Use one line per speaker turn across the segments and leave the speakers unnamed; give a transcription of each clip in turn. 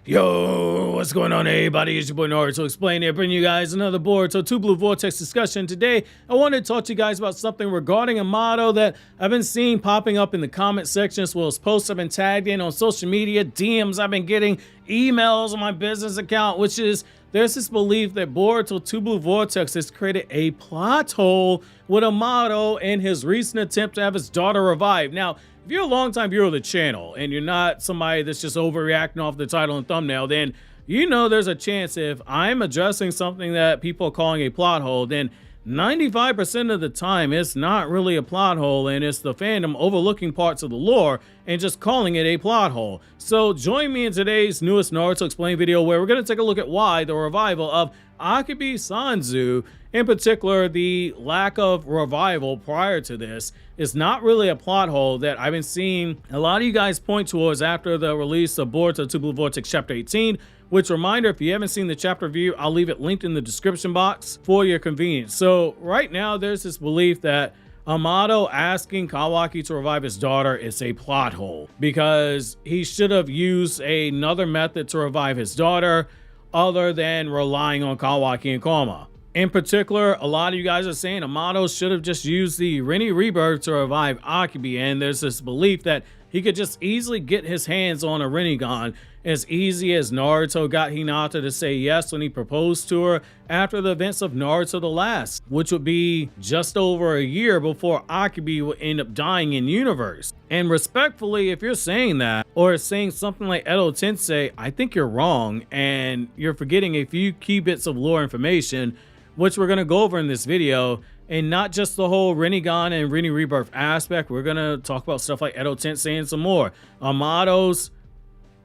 Yo, what's going on, everybody? It's your boy Naruto Explain here, bringing you guys another Boruto 2 Blue Vortex discussion. Today, I wanted to talk to you guys about something regarding Amado that I've been seeing popping up in the comment section, as well as posts I've been tagged in on social media, DMs I've been getting, emails on my business account, which is there's this belief that Boruto 2 Blue Vortex has created a plot hole with Amado and his recent attempt to have his daughter revived. Now, if you're a longtime viewer of the channel and you're not somebody that's just overreacting off the title and thumbnail, then you know there's a chance if I'm addressing something that people are calling a plot hole, then 95% of the time it's not really a plot hole and it's the fandom overlooking parts of the lore and just calling it a plot hole. So join me in today's newest Naruto Explain video where we're going to take a look at why the revival of Akebi Sanzu, in particular the lack of revival prior to this, is not really a plot hole that I've been seeing a lot of you guys point towards after the release of Boruto 2 Blue Vortex Chapter 18, which, reminder, if you haven't seen the chapter review, I'll leave it linked in the description box for your convenience. So right now there's this belief that Amado asking Kawaki to revive his daughter is a plot hole because he should have used another method to revive his daughter other than relying on Kawaki and Koma. In particular, a lot of you guys are saying Amado should have just used the Rinnerebirth to revive Akebi, and there's this belief that he could just easily get his hands on a Rinnegan as easy as Naruto got Hinata to say yes when he proposed to her after the events of Naruto the Last, which would be just over a year before Akebi would end up dying in universe. And respectfully, if you're saying that, or saying something like Edot Tensei, I think you're wrong, and you're forgetting a few key bits of lore information, which we're going to go over in this video, and not just the whole Rinnegan and Rinnerebirth aspect. We're going to talk about stuff like Edot Tensei and some more. Amado's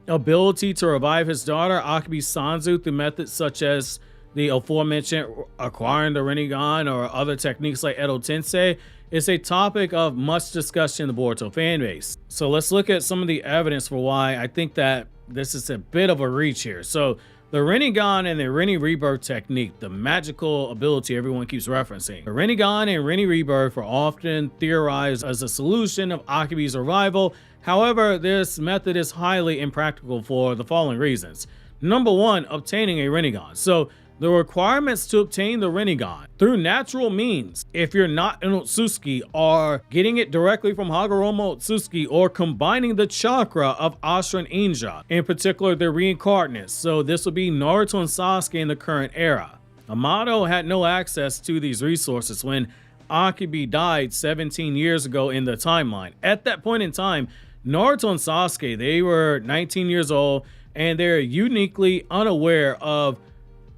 ability to revive his daughter, Akebi Sanzu, through methods such as the aforementioned acquiring the Rinnegan or other techniques like Edot Tensei, is a topic of much discussion in the Boruto fanbase. So let's look at some of the evidence for why I think that this is a bit of a reach here. So the Rinnegan and the Rinnerebirth technique, the magical ability everyone keeps referencing. The Rinnegan and Rinnerebirth are often theorized as a solution of Akebi's revival. However, this method is highly impractical for the following reasons. Number one, obtaining a Rinnegan. So the requirements to obtain the Rinnegan through natural means, if you're not an Otsutsuki, are getting it directly from Hagoromo Otsutsuki or combining the chakra of Ashura and Inja, in particular the reincarnates. So this would be Naruto and Sasuke in the current era. Amado had no access to these resources when Akebi died 17 years ago in the timeline. At that point in time, Naruto and Sasuke, they were 19 years old and they're uniquely unaware of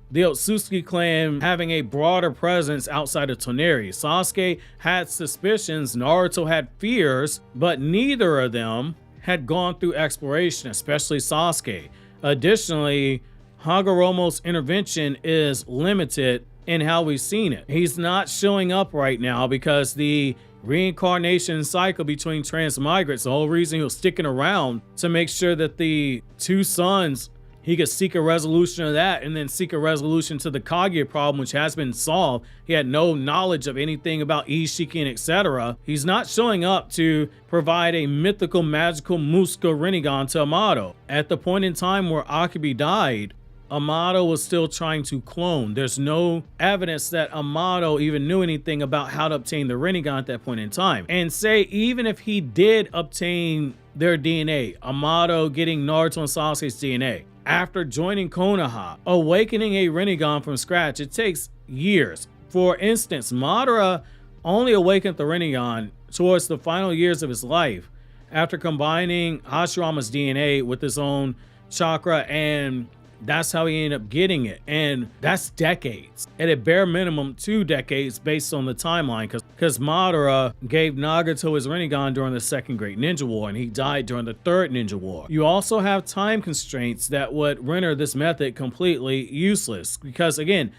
the Otsutsuki clan having a broader presence outside of Toneri. Sasuke had suspicions, Naruto had fears, but neither of them had gone through exploration, especially Sasuke. Additionally, Hagoromo's intervention is limited in how we've seen it. He's not showing up right now because the reincarnation cycle between transmigrants, the whole reason he was sticking around to make sure that the two sons, he could seek a resolution of that and then seek a resolution to the Kage problem, which has been solved. He had no knowledge of anything about Ishiki and etc. He's not showing up to provide a mythical, magical Muska Rinnegan to Amado. At the point in time where Akebi died, Amado was still trying to clone. There's no evidence that Amado even knew anything about how to obtain the Rinnegan at that point in time. And say, even if he did obtain their DNA, Amado getting Naruto and Sasuke's DNA, after joining Konoha, awakening a Rinnegan from scratch, it takes years. For instance, Madara only awakened the Rinnegan towards the final years of his life after combining Hashirama's DNA with his own chakra, and that's how he ended up getting it. And that's decades, at a bare minimum 2 decades based on the timeline, because Madara gave Nagato his Rinnegan during the Second Great Ninja War and he died during the Third Ninja War. You also have time constraints that would render this method completely useless, because again,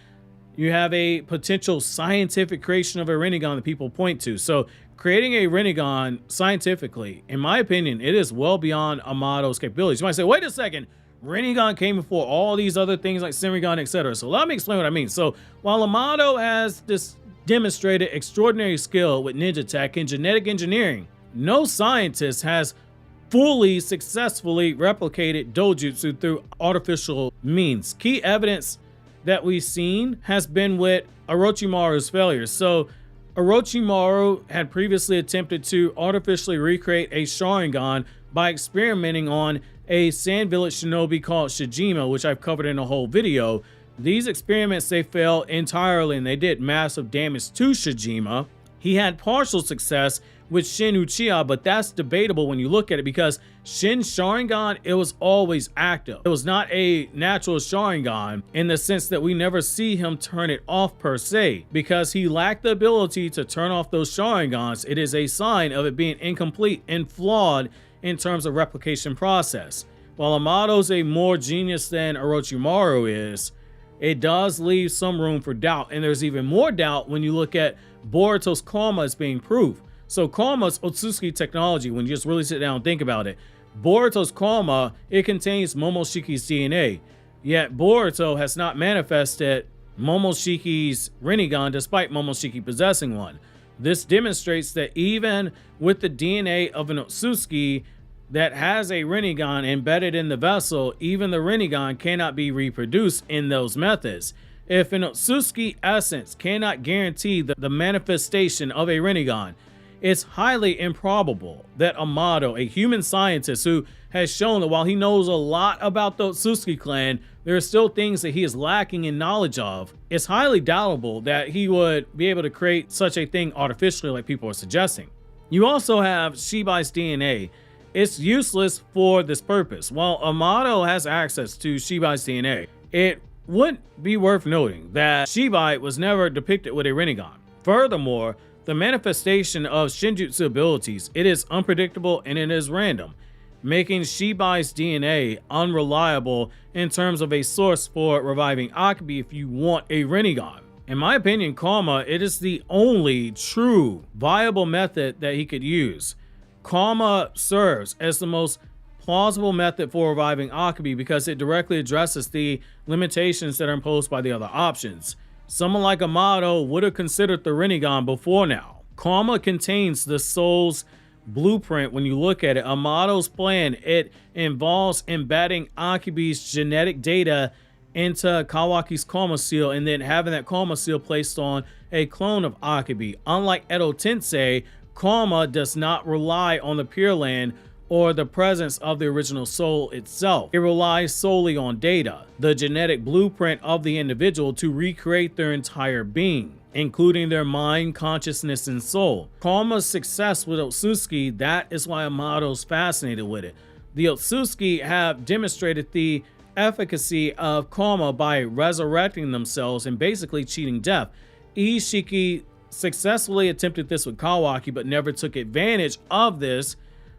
you have a potential scientific creation of a Rinnegan that people point to. So creating a Rinnegan scientifically, in my opinion, it is well beyond Amado's capabilities. You might say, wait a second, Rinnegan came before all these other things like senrigan, etc. So let me explain what I mean. So while Amado has this demonstrated extraordinary skill with ninja tech and genetic engineering, no scientist has fully successfully replicated dojutsu through artificial means. Key evidence that we've seen has been with Orochimaru's failures. So Orochimaru had previously attempted to artificially recreate a Sharingan by experimenting on a Sand Village shinobi called Shijima, which I've covered in a whole video. These experiments, they failed entirely and they did massive damage to Shijima. He had partial success with Shin Uchiha, but that's debatable when you look at it because Shin Sharingan, it was always active. It was not a natural Sharingan in the sense that we never see him turn it off per se. Because he lacked the ability to turn off those Sharingans, it is a sign of it being incomplete and flawed in terms of replication process. While Amado's a more genius than Orochimaru is, it does leave some room for doubt. And there's even more doubt when you look at Boruto's karma as being proof. So karma's Otsutsuki technology, when you just really sit down and think about it, Boruto's karma, it contains Momoshiki's DNA. Yet Boruto has not manifested Momoshiki's Rinnegan despite Momoshiki possessing one. This demonstrates that even with the DNA of an Otsutsuki that has a Rinnegan embedded in the vessel, even the Rinnegan cannot be reproduced in those methods. If an Otsutsuki essence cannot guarantee the manifestation of a Rinnegan, it's highly improbable that Amado, a human scientist who has shown that while he knows a lot about the Otsutsuki clan, there are still things that he is lacking in knowledge of. It's highly doubtable that he would be able to create such a thing artificially like people are suggesting. You also have Shibai's DNA. It's useless for this purpose. While Amado has access to Shibai's DNA, it would be worth noting that Shibai was never depicted with a Rinnegan. Furthermore, the manifestation of Shinjutsu abilities, it is unpredictable and it is random, making Shibai's DNA unreliable in terms of a source for reviving Akebei if you want a Rinnegan. In my opinion, karma, it is the only true viable method that he could use. Karma serves as the most plausible method for reviving Akebei because it directly addresses the limitations that are imposed by the other options. Someone like Amado would have considered the Rinnegan before now. Karma contains the soul's blueprint when you look at it. Amado's plan, it involves embedding Akebei's genetic data into Kawaki's karma seal and then having that karma seal placed on a clone of Akebei. Unlike Edot Tensei, karma does not rely on the Pure Land or the presence of the original soul itself. It relies solely on data, the genetic blueprint of the individual to recreate their entire being, including their mind, consciousness, and soul. Karma's success with Otsutsuki, that is why Amado's fascinated with it. The Otsutsuki have demonstrated the efficacy of karma by resurrecting themselves and basically cheating death. Ishiki successfully attempted this with Kawaki, but never took advantage of this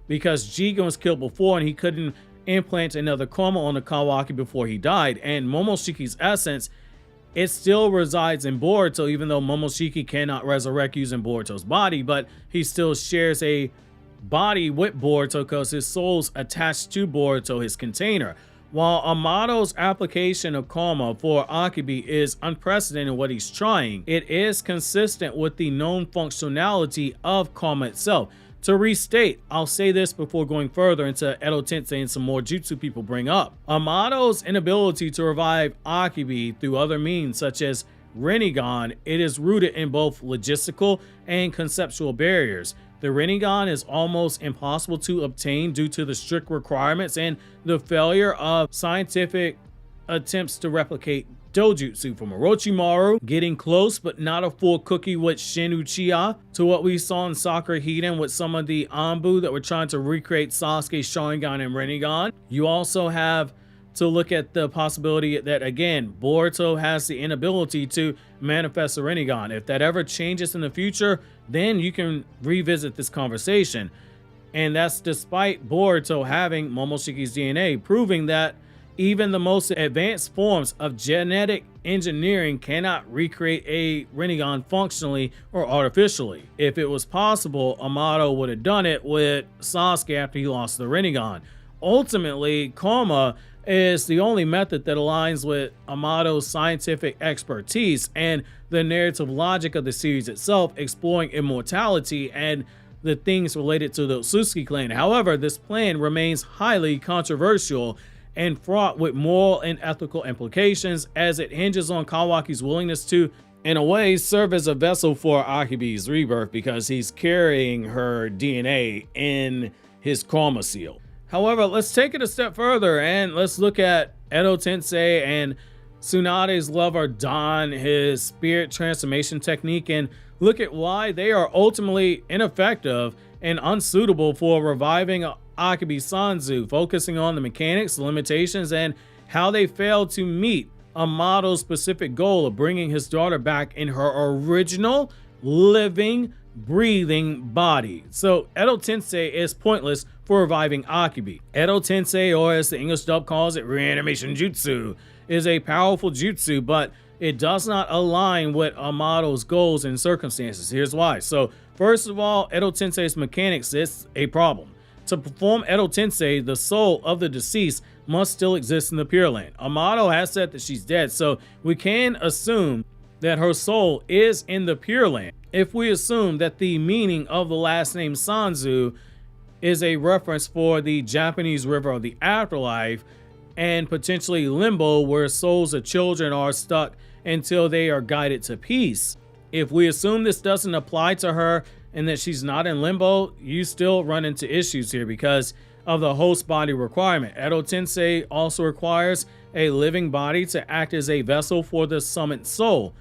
because Jigen was killed before and he couldn't implant another karma on the Kawaki before he died. And Momoshiki's essence, it still resides in Boruto, even though Momoshiki cannot resurrect using Boruto's body, but he still shares a body with Boruto because his soul's attached to Boruto, his container. While Amado's application of karma for Akebei is unprecedented in what he's trying, it is consistent with the known functionality of karma itself. To restate, I'll say this before going further into Edot Tensei and some more jutsu people bring up. Amado's inability to revive Akebei through other means such as Rinnegan, it is rooted in both logistical and conceptual barriers. The Rinnegan is almost impossible to obtain due to the strict requirements and the failure of scientific attempts to replicate dojutsu, from Orochimaru getting close but not a full cookie with Shin Uchiha, to what we saw in Sakura Hiden with some of the Anbu that were trying to recreate Sasuke's Sharingan and Rinnegan. You also have to look at the possibility that, again, Boruto has the inability to manifest a Rinnegan. If that ever changes in the future, then you can revisit this conversation. And that's despite Boruto having Momoshiki's DNA, proving that even the most advanced forms of genetic engineering cannot recreate a Rinnegan functionally or artificially. If it was possible, Amado would have done it with Sasuke after he lost the Rinnegan. Ultimately, karma is the only method that aligns with Amado's scientific expertise and the narrative logic of the series itself, exploring immortality and the things related to the Otsutsuki clan. However, this plan remains highly controversial and fraught with moral and ethical implications, as it hinges on Kawaki's willingness to, in a way, serve as a vessel for Akebi's rebirth, because he's carrying her DNA in his chroma seal. However, let's take it a step further and let's look at Edot Tensei and Tsunade's lover Don, his spirit transformation technique, and look at why they are ultimately ineffective and unsuitable for reviving Akebei Sanzu, focusing on the mechanics, limitations, and how they failed to meet Amado's specific goal of bringing his daughter back in her original, living, breathing body. So Edot Tensei is pointless for reviving Akebei. Edot Tensei, or as the English dub calls it, reanimation jutsu, is a powerful jutsu, but it does not align with Amado's goals and circumstances. Here's why. So first of all, Edot Tensei's mechanics is a problem. To perform Edot Tensei, the soul of the deceased must still exist in the Pure Land. Amado has said that she's dead, so we can assume that her soul is in the Pure Land. If we assume that the meaning of the last name Sanzu is a reference for the Japanese river of the afterlife, and potentially limbo, where souls of children are stuck until they are guided to peace. If we assume this doesn't apply to her and that she's not in limbo, you still run into issues here because of the host body requirement. Edot Tensei also requires a living body to act as a vessel for the summoned soul.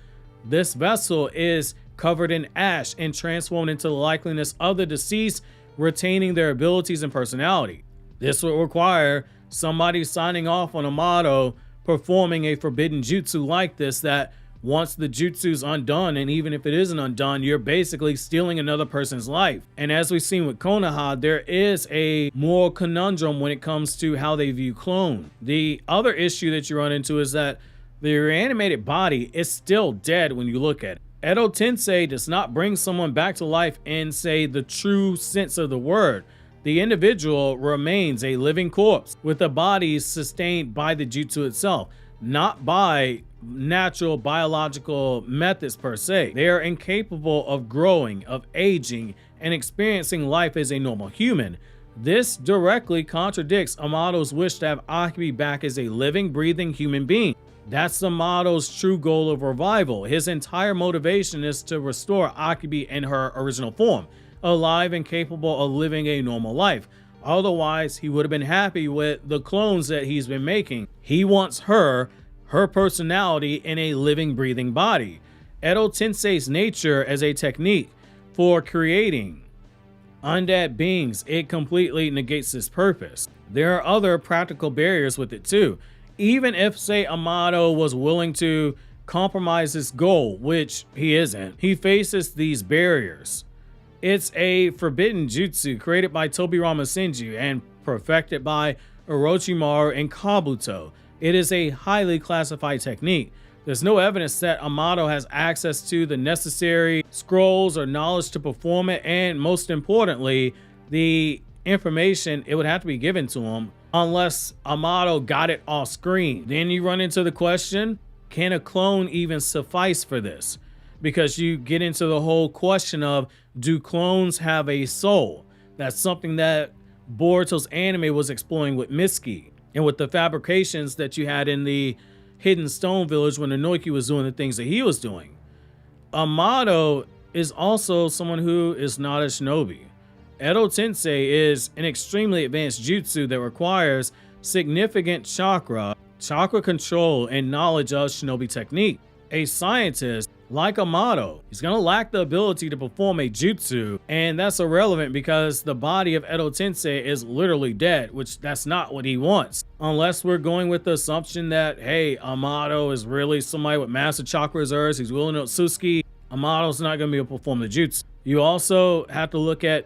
This vessel is covered in ash and transformed into the likeness of the deceased, retaining their abilities and personality. This would require somebody signing off on Amado performing a forbidden jutsu like this, that once the jutsu's undone, and even if it isn't undone, you're basically stealing another person's life. And as we've seen with Konoha, there is a moral conundrum when it comes to how they view clone. The other issue that you run into is that the reanimated body is still dead when you look at it. Edot Tensei does not bring someone back to life in, say, the true sense of the word. The individual remains a living corpse with a body sustained by the jutsu itself, not by natural biological methods per se. They are incapable of growing, of aging, and experiencing life as a normal human. This directly contradicts Amado's wish to have Akebei back as a living, breathing human being. That's Amado's true goal of revival. His entire motivation is to restore Akebei in her original form, alive and capable of living a normal life. Otherwise, he would have been happy with the clones that he's been making. He wants her personality in a living, breathing body. Edot Tensei's nature as a technique for creating undead beings, it completely negates this purpose. There are other practical barriers with it too. Even if, say, Amado was willing to compromise his goal, which he isn't, he faces these barriers. It's a forbidden jutsu created by Tobirama Senju and perfected by Orochimaru and Kabuto. It is a highly classified technique. There's no evidence that Amado has access to the necessary scrolls or knowledge to perform it, and most importantly, the information, it would have to be given to him unless Amado got it off screen. Then you run into the question, can a clone even suffice for this? Because you get into the whole question of, do clones have a soul? That's something that Boruto's anime was exploring with Mitsuki, and with the fabrications that you had in the Hidden Stone Village when Inoki was doing the things that he was doing. Amado is also someone who is not a shinobi. Edot Tensei is an extremely advanced jutsu that requires significant chakra control, and knowledge of shinobi technique. A scientist like Amado, he's going to lack the ability to perform a jutsu, and that's irrelevant because the body of Edot Tensei is literally dead, which that's not what he wants. Unless we're going with the assumption that, hey, Amado is really somebody with massive chakra reserves, he's willing to Otsutsuki, Amado's not going to be able to perform the jutsu. You also have to look at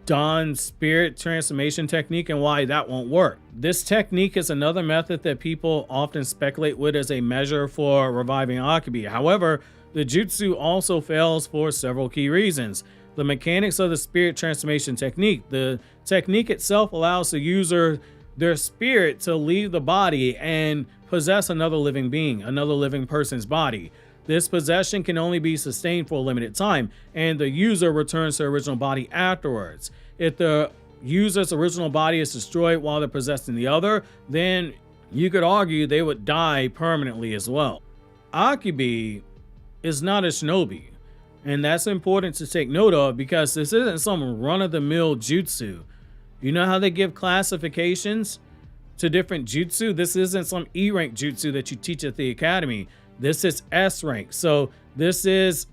Don's spirit transformation technique and why that won't work. This technique is another method that people often speculate with as a measure for reviving Akebei. However, the jutsu also fails for several key reasons. The mechanics of the spirit transformation technique. The technique itself allows the user, their spirit, to leave the body and possess another living being, another living person's body. This possession can only be sustained for a limited time, and the user returns to their original body afterwards. If the user's original body is destroyed while they're possessing the other, then you could argue they would die permanently as well. Akebei is not a shinobi, and that's important to take note of because this isn't some run-of-the-mill jutsu. You know how they give classifications to different jutsu? This isn't some E-rank jutsu that you teach at the academy. This is S rank. So this is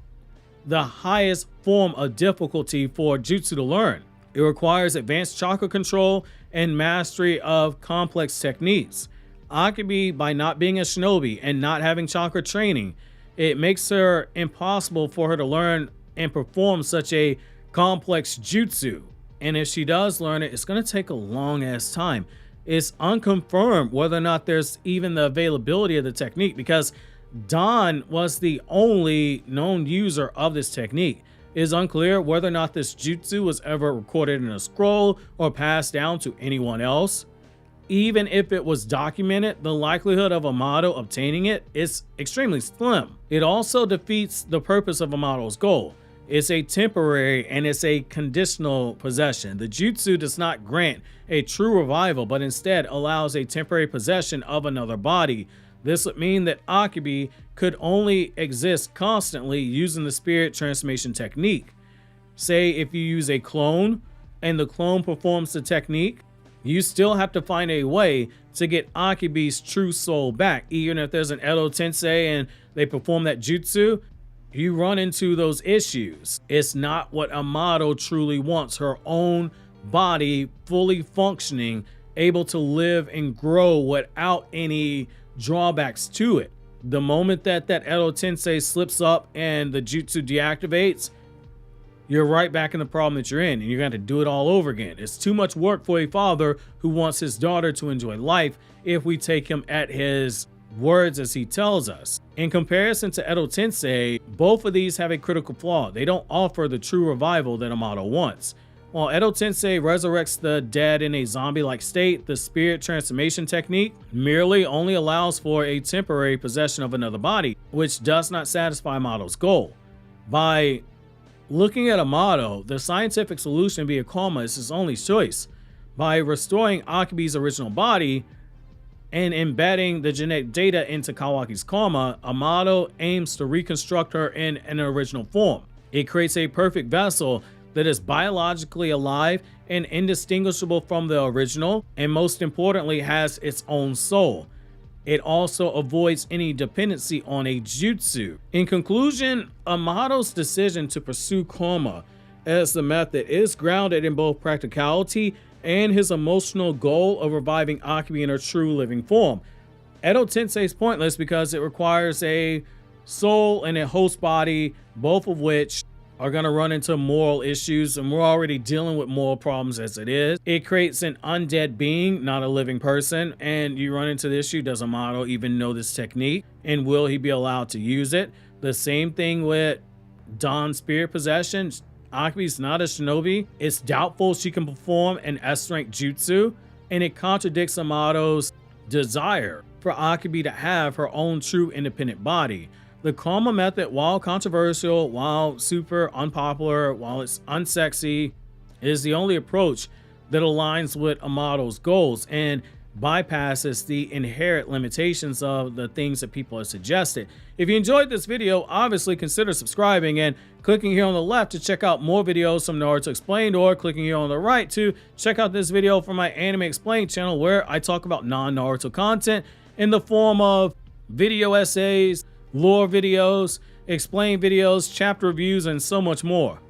the highest form of difficulty for jutsu to learn. It requires advanced chakra control and mastery of complex techniques. Akebei, by not being a shinobi and not having chakra training, it makes her impossible for her to learn and perform such a complex jutsu. And if she does learn it, it's going to take a long ass time. It's unconfirmed whether or not there's even the availability of the technique, because Don was the only known user of this technique. It is unclear whether or not this jutsu was ever recorded in a scroll or passed down to anyone else. Even if it was documented, the likelihood of Amado obtaining it is extremely slim. It also defeats the purpose of Amado's goal. It's a temporary and it's a conditional possession. The jutsu does not grant a true revival, but instead allows a temporary possession of another body. This would mean that Akebei could only exist constantly using the spirit transformation technique. Say if you use a clone and the clone performs the technique, you still have to find a way to get Akebei's true soul back. Even if there's an Edot Tensei and they perform that jutsu, you run into those issues. It's not what Amado truly wants. Her own body fully functioning, able to live and grow without any drawbacks to it. The moment that Edot Tensei slips up and the jutsu deactivates, you're right back in the problem that you're in, and you're going to do it all over again. It's too much work for a father who wants his daughter to enjoy life if we take him at his words as he tells us. In comparison to Edot Tensei, both of these have a critical flaw. They don't offer the true revival that Amado wants. While Edot Tensei resurrects the dead in a zombie-like state, the spirit transformation technique merely only allows for a temporary possession of another body, which does not satisfy Amado's goal. By looking at Amado, the scientific solution via karma is his only choice. By restoring Akebei's original body and embedding the genetic data into Kawaki's karma, Amado aims to reconstruct her in an original form. It creates a perfect vessel that is biologically alive and indistinguishable from the original, and most importantly has its own soul. It also avoids any dependency on a jutsu. In conclusion, Amado's decision to pursue karma as the method is grounded in both practicality and his emotional goal of reviving Akebei in her true living form. Edot Tensei is pointless because it requires a soul and a host body, both of which are going to run into moral issues, and we're already dealing with moral problems as it is. It creates an undead being, not a living person, and you run into the issue, does Amado even know this technique, and will he be allowed to use it? The same thing with Dawn's spirit possession. Akebei's not a shinobi. It's doubtful she can perform an S-rank jutsu, and it contradicts Amado's desire for Akebei to have her own true independent body. The karma method, while controversial, while super unpopular, while it's unsexy, is the only approach that aligns with Amado's goals and bypasses the inherent limitations of the things that people have suggested. If you enjoyed this video, obviously consider subscribing and clicking here on the left to check out more videos from Naruto Explained, or clicking here on the right to check out this video from my Anime Explained channel, where I talk about non-Naruto content in the form of video essays, lore videos, explain videos, chapter reviews, and so much more.